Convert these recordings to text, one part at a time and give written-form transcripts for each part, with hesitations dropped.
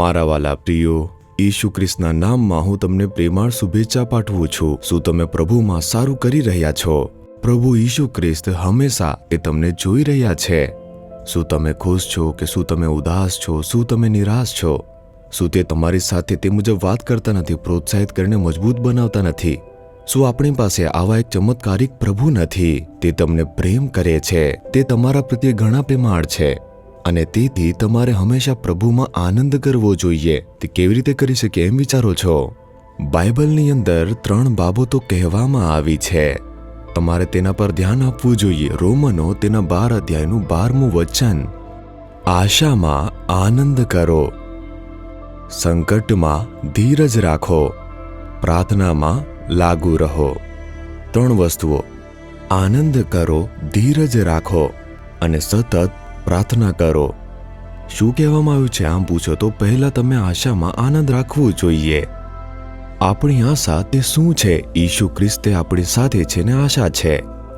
મારા વાલા પ્રિયો, ઈસુ ખ્રિસ્તના નામમાં હું તમને પ્રેમાળ શુભેચ્છા પાઠવું છું. શું તમે પ્રભુમાં સારું કરી રહ્યા છો? પ્રભુ ઈસુ ખ્રિસ્ત હંમેશા એ તમને જોઈ રહ્યા છે. શું તમે ખુશ છો કે શું તમે ઉદાસ છો? શું તમે નિરાશ છો? શું તે તમારી સાથે તે મુજબ વાત કરતા નથી, પ્રોત્સાહિત કરીને મજબૂત બનાવતા નથી? શું આપણી પાસે આવા એક ચમત્કારિક પ્રભુ નથી? તે તમને પ્રેમ કરે છે, તે તમારા પ્રત્યે ઘણા પ્રેમાળ છે અને તેથી તમારે હંમેશા પ્રભુમાં આનંદ કરવો જોઈએ. તે કેવી રીતે કરી શકે એમ વિચારો છો? બાઇબલની અંદર 3 બાબતો કહેવામાં આવી છે. તમારે તેના પર ધ્યાન આપવું જોઈએ. રોમનો તેના 12 અધ્યાયનું 12મું વચન, આશામાં આનંદ કરો, સંકટમાં ધીરજ રાખો, પ્રાર્થનામાં લાગુ રહો. 3 વસ્તુઓ: આનંદ કરો, ધીરજ રાખો અને સતત પ્રાર્થના કરો. શું કહેવામાં આવ્યું છે? આમ પૂછો તો પહેલા તમે આશામાં આનંદ રાખવું જોઈએ. આપણી આશા તે શું છે? ઈસુ ખ્રિસ્ત આપણી સાથે છે ને આશા છે.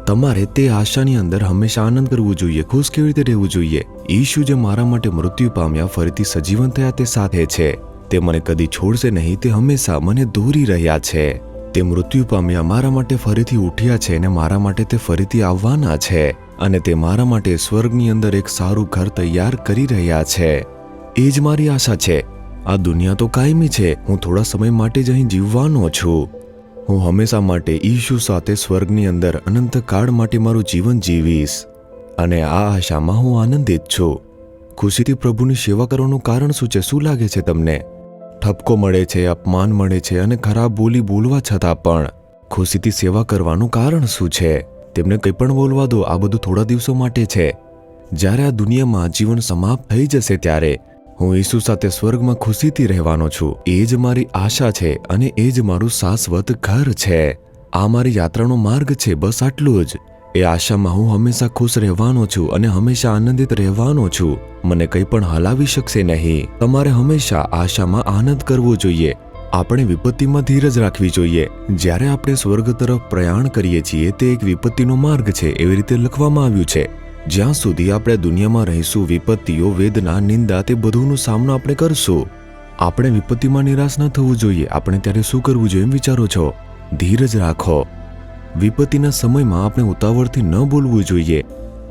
તમારે તે આશાની અંદર હંમેશા આનંદ કરવું જોઈએ. ખુશ કેવી રીતે રહેવું જોઈએ? ઈસુ જે મારા માટે મૃત્યુ પામ્યા, ફરીથી સજીવન થયા, તે સાથે છે. તે મને કદી છોડશે નહીં. તે હંમેશા મને દોરી રહ્યા છે. તે મૃત્યુ પામ્યા, મારા માટે ફરીથી ઉઠ્યા છે અને મારા માટે તે ફરીથી આવવાના છે અને તે મારા માટે સ્વર્ગની અંદર એક સારું ઘર તૈયાર કરી રહ્યા છે. એ જ મારી આશા છે. આ દુનિયા તો કાયમી છે. હું થોડા સમય માટે જ અહીં જીવવાનો છું. હું હંમેશા માટે ઈસુ સાથે સ્વર્ગની અંદર અનંતકાળ માટે મારું જીવન જીવીશ અને આ આશામાં હું આનંદિત છું. ખુશીથી પ્રભુની સેવા કરવાનું કારણ શું છે? શું લાગે છે તમને? ઠપકો મળે છે, અપમાન મળે છે અને ખરાબ બોલી બોલવા છતાં પણ ખુશીથી સેવા કરવાનું કારણ શું છે? તેમને કંઈ પણ બોલવા દો. આ બધું થોડા દિવસો માટે છે. જ્યારે આ દુનિયામાં જીવન સમાપ્ત થઈ જશે ત્યારે હું ઈસુ સાથે સ્વર્ગમાં ખુશીથી રહેવાનો છું. એ જ મારી આશા છે અને એ જ મારું શાશ્વત ઘર છે. આ મારી યાત્રાનો માર્ગ છે. બસ આટલું જ. એ આશામાં હું હંમેશા ખુશ રહેવાનો છું અને હંમેશા આનંદિત રહેવાનો છું. મને કંઈ પણ હલાવી શકશે નહીં. તમારે હંમેશા આશામાં આનંદ કરવો જોઈએ. આપણે વિપત્તિમાં ધીરજ રાખવી જોઈએ. જ્યારે આપણે સ્વર્ગ તરફ પ્રયાણ કરીએ છીએ, તે એક વિપત્તિનો માર્ગ છે, એવી રીતે લખવામાં આવ્યું છે. જ્યાં સુધી આપણે દુનિયામાં રહીશું, વિપત્તિઓ, વેદના, નિંદા, તે બધુંનો સામનો આપણે કરશું. આપણે વિપત્તિમાં નિરાશ ન થવું જોઈએ. આપણે ત્યારે શું કરવું જોઈએ એમ વિચારો છો? ધીરજ રાખો. વિપત્તિના સમયમાં આપણે ઉતાવળથી ન બોલવું જોઈએ.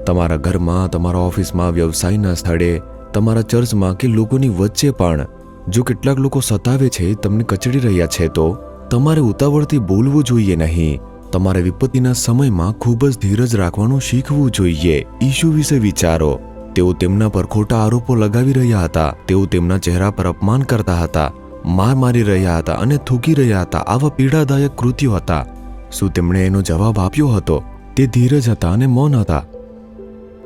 તમારા ઘરમાં, તમારા ઓફિસમાં, વ્યવસાયના સ્થળે, તમારા ચર્ચમાં કે લોકોની વચ્ચે પણ જો કેટલાક લોકો સતાવે છે, તમને કચડી રહ્યા છે, તો તમારે ઉતાવળથી બોલવું જોઈએ નહીં. તમારે વિપત્તિના સમયમાં ખૂબ જ ધીરજ રાખવાનું શીખવું જોઈએ. ઈસુ વિશે વિચારો. તેઓ તેમના પર ખોટા આરોપો લગાવી રહ્યા હતા. તેઓ તેમના ચહેરા પર અપમાન કરતા હતા, માર મારી રહ્યા હતા અને થૂકી રહ્યા હતા. આવા પીડાદાયક કૃત્યો હતા. શું તેમણે એનો જવાબ આપ્યો હતો? તે ધીરજ હતા અને મૌન હતા.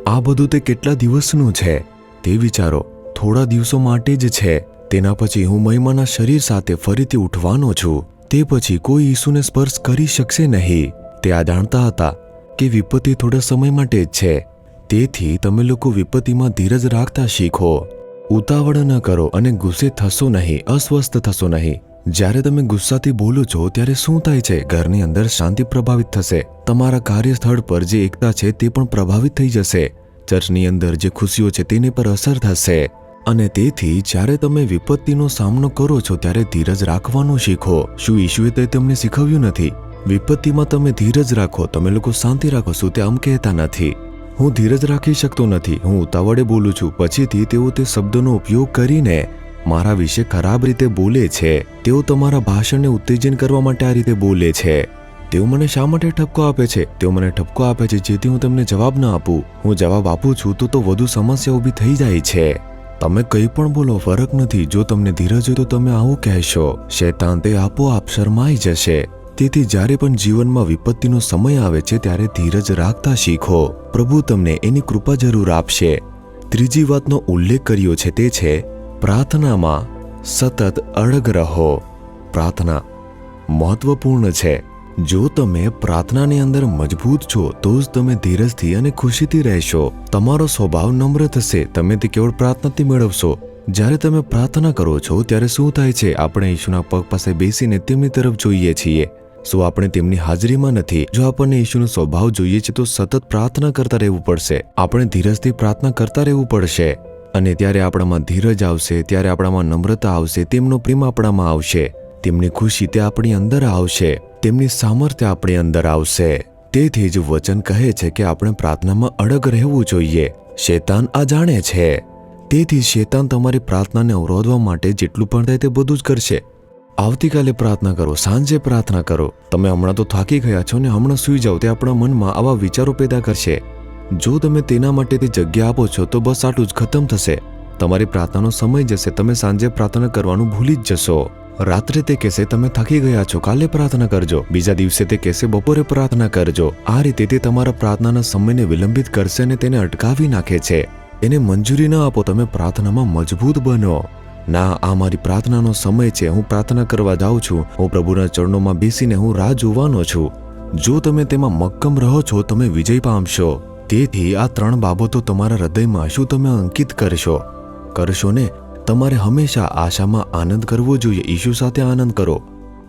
આ બધું તે કેટલા દિવસનું છે તે વિચારો. થોડા દિવસો માટે જ છે. તેના પછી હું મહિમાના શરીર સાથે ફરીથી ઉઠવાનો છું. તે પછી કોઈ ઈસુને સ્પર્શ કરી શકશે નહીં. તે આ જાણતા હતા કે વિપત્તિ થોડા સમય માટે જ છે. તેથી તમે લોકો વિપત્તિમાં ધીરજ રાખતા શીખો. ઉતાવળ ન કરો અને ગુસ્સે થશો નહીં, અસ્વસ્થ થશો નહીં. જ્યારે તમે ગુસ્સાથી બોલો છો ત્યારે શું થાય છે? ઘરની અંદર શાંતિ પ્રભાવિત થશે. તમારા કાર્યસ્થળ પર જે એકતા છે તે પણ પ્રભાવિત થઈ જશે. ચર્ચની અંદર જે ખુશીઓ છે તેની પર અસર થશે. અને તેથી જ્યારે તમે વિપત્તિનો સામનો કરો છો ત્યારે ધીરજ રાખવાનું શીખો. શું ઈશુએ તે તમને શીખવ્યું નથી? વિપત્તિમાં તમે ધીરજ રાખો, તમે લોકો શાંતિ રાખો. શું તે આમ કહેતા નથી? હું ધીરજ રાખી શકતો નથી, હું ઉતાવળે બોલું છું. પછીથી તેઓ તે શબ્દોનો ઉપયોગ કરીને મારા વિશે ખરાબ રીતે બોલે છે. તેઓ તમારા ભાષણને ઉત્તેજન કરવા માટે આ રીતે બોલે છે. તેઓ મને શા માટે ઠપકો આપે છે? તેઓ મને ઠપકો આપે છે જેથી હું તેમને જવાબ ન આપું. હું જવાબ આપું છું તો વધુ સમસ્યા ઊભી થઈ જાય છે. તમે કંઈ પણ બોલો, ફરક નથી. જો તમને ધીરજ હોય તો તમે આવું કહેશો. શૈતાન તે આપોઆપ શરમાઈ જશે. તેથી જ્યારે પણ જીવનમાં વિપત્તિનો સમય આવે છે ત્યારે ધીરજ રાખતા શીખો. પ્રભુ તમને એની કૃપા જરૂર આપશે. ત્રીજી વાતનો ઉલ્લેખ કર્યો છે તે છે પ્રાર્થનામાં સતત અડગ રહો. પ્રાર્થના મહત્વપૂર્ણ છે. જો તમે પ્રાર્થનાની અંદર મજબૂત છો તો જ તમે ધીરજથી અને ખુશીથી રહેશો. તમારો સ્વભાવ નમ્ર થશે. તમે તે કેવળ પ્રાર્થનાથી મેળવશો. જ્યારે તમે પ્રાર્થના કરો છો ત્યારે શું થાય છે? આપણે ઈશુના પગ પાસે બેસીને તેમની તરફ જોઈએ છીએ. શું આપણે તેમની હાજરીમાં નથી? જો આપણને ઈશુનો સ્વભાવ જોઈએ છે તો સતત પ્રાર્થના કરતા રહેવું પડશે. આપણે ધીરજથી પ્રાર્થના કરતા રહેવું પડશે અને ત્યારે આપણામાં ધીરજ આવશે, ત્યારે આપણામાં નમ્રતા આવશે, તેમનો પ્રેમ આપણામાં આવશે, તેમની ખુશી તે આપણી અંદર આવશે, તેમની સામર્થ્ય આપણી અંદર આવશે. તેથી જ વચન કહે છે કે આપણે પ્રાર્થનામાં અડગ રહેવું જોઈએ. શેતાન આ જાણે છે, તેથી શેતાન તમારી પ્રાર્થનાને અવરોધવા માટે જેટલું પણ થાય તે બધું જ કરશે. આવતીકાલે પ્રાર્થના કરો, સાંજે પ્રાર્થના કરો. તમે હમણાં તો થાકી ગયા છો ને હમણાં સૂઈ જાઓ, તે આપણા મનમાં આવા વિચારો પેદા કરશે. જો તમે તેના માટે તે જગ્યા આપો છો તો બસ આટલું જ ખતમ થશે. તમારી પ્રાર્થનાનો સમય જશે, તમે સાંજે પ્રાર્થના કરવાનું ભૂલી જ જશો. રાત્રે તે કહેશે તમે થાકી ગયા છો, કાલે પ્રાર્થના કરજો. બીજા દિવસે તે કહેશે બપોરે પ્રાર્થના કરજો. આ રીતે તે તમારા પ્રાર્થનાના સમયને વિલંબિત કરશે અને તેને અટકાવી નાખે છે. એને મંજૂરી ન આપો. તમે પ્રાર્થનામાં મજબૂત બનો. ના, આ મારી પ્રાર્થનાનો સમય છે, હું પ્રાર્થના કરવા જાઉં છું, હું પ્રભુના ચરણોમાં બેસીને હું રાહ જોવાનો છું. જો તમે તેમાં મક્કમ રહો છો, તમે વિજય પામશો. તેથી આ 3 બાબતો તમારા હૃદયમાં શું તમે અંકિત કરશો ને? તમારે હંમેશા આશામાં આનંદ કરવો જોઈએ. ઈસુ સાથે આનંદ કરો.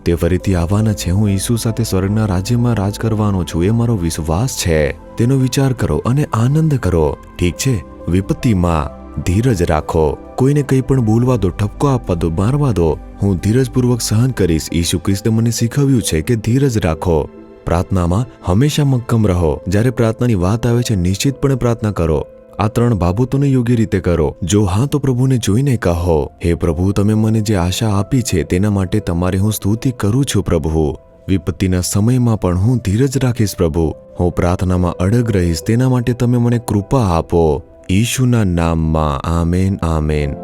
તે ફરીથી આવવાના છે. હું ઈસુ સાથે સ્વર્ગના રાજ્યમાં રાજ કરવાનો છું, એ મારો વિશ્વાસ છે. તેનો વિચાર કરો અને આનંદ કરો. ઠીક છે? વિપત્તિમાં ધીરજ રાખો. કોઈને કંઈ પણ બોલવા દો, ઠપકો આપવા દો, મારવા દો. હું ધીરજપૂર્વક સહન કરીશ. ઈસુ ખ્રિસ્તે મને શીખવ્યું છે કે ધીરજ રાખો. પ્રાર્થનામાં હંમેશા મક્કમ રહો. જ્યારે પ્રાર્થનાની વાત આવે છે નિશ્ચિતપણે પ્રાર્થના કરો. આ 3 બાબતોને યોગ્ય રીતે કરો. જો હા તો પ્રભુને જોઈને કહો, હે પ્રભુ, તમે મને જે આશા આપી છે તેના માટે તમારી હું સ્તુતિ કરું છું. પ્રભુ, વિપત્તિના સમયમાં પણ હું ધીરજ રાખીશ. પ્રભુ, હું પ્રાર્થનામાં અડગ રહીશ. તેના માટે તમે મને કૃપા આપો. ઈશુના નામમાં આમેન, આમેન.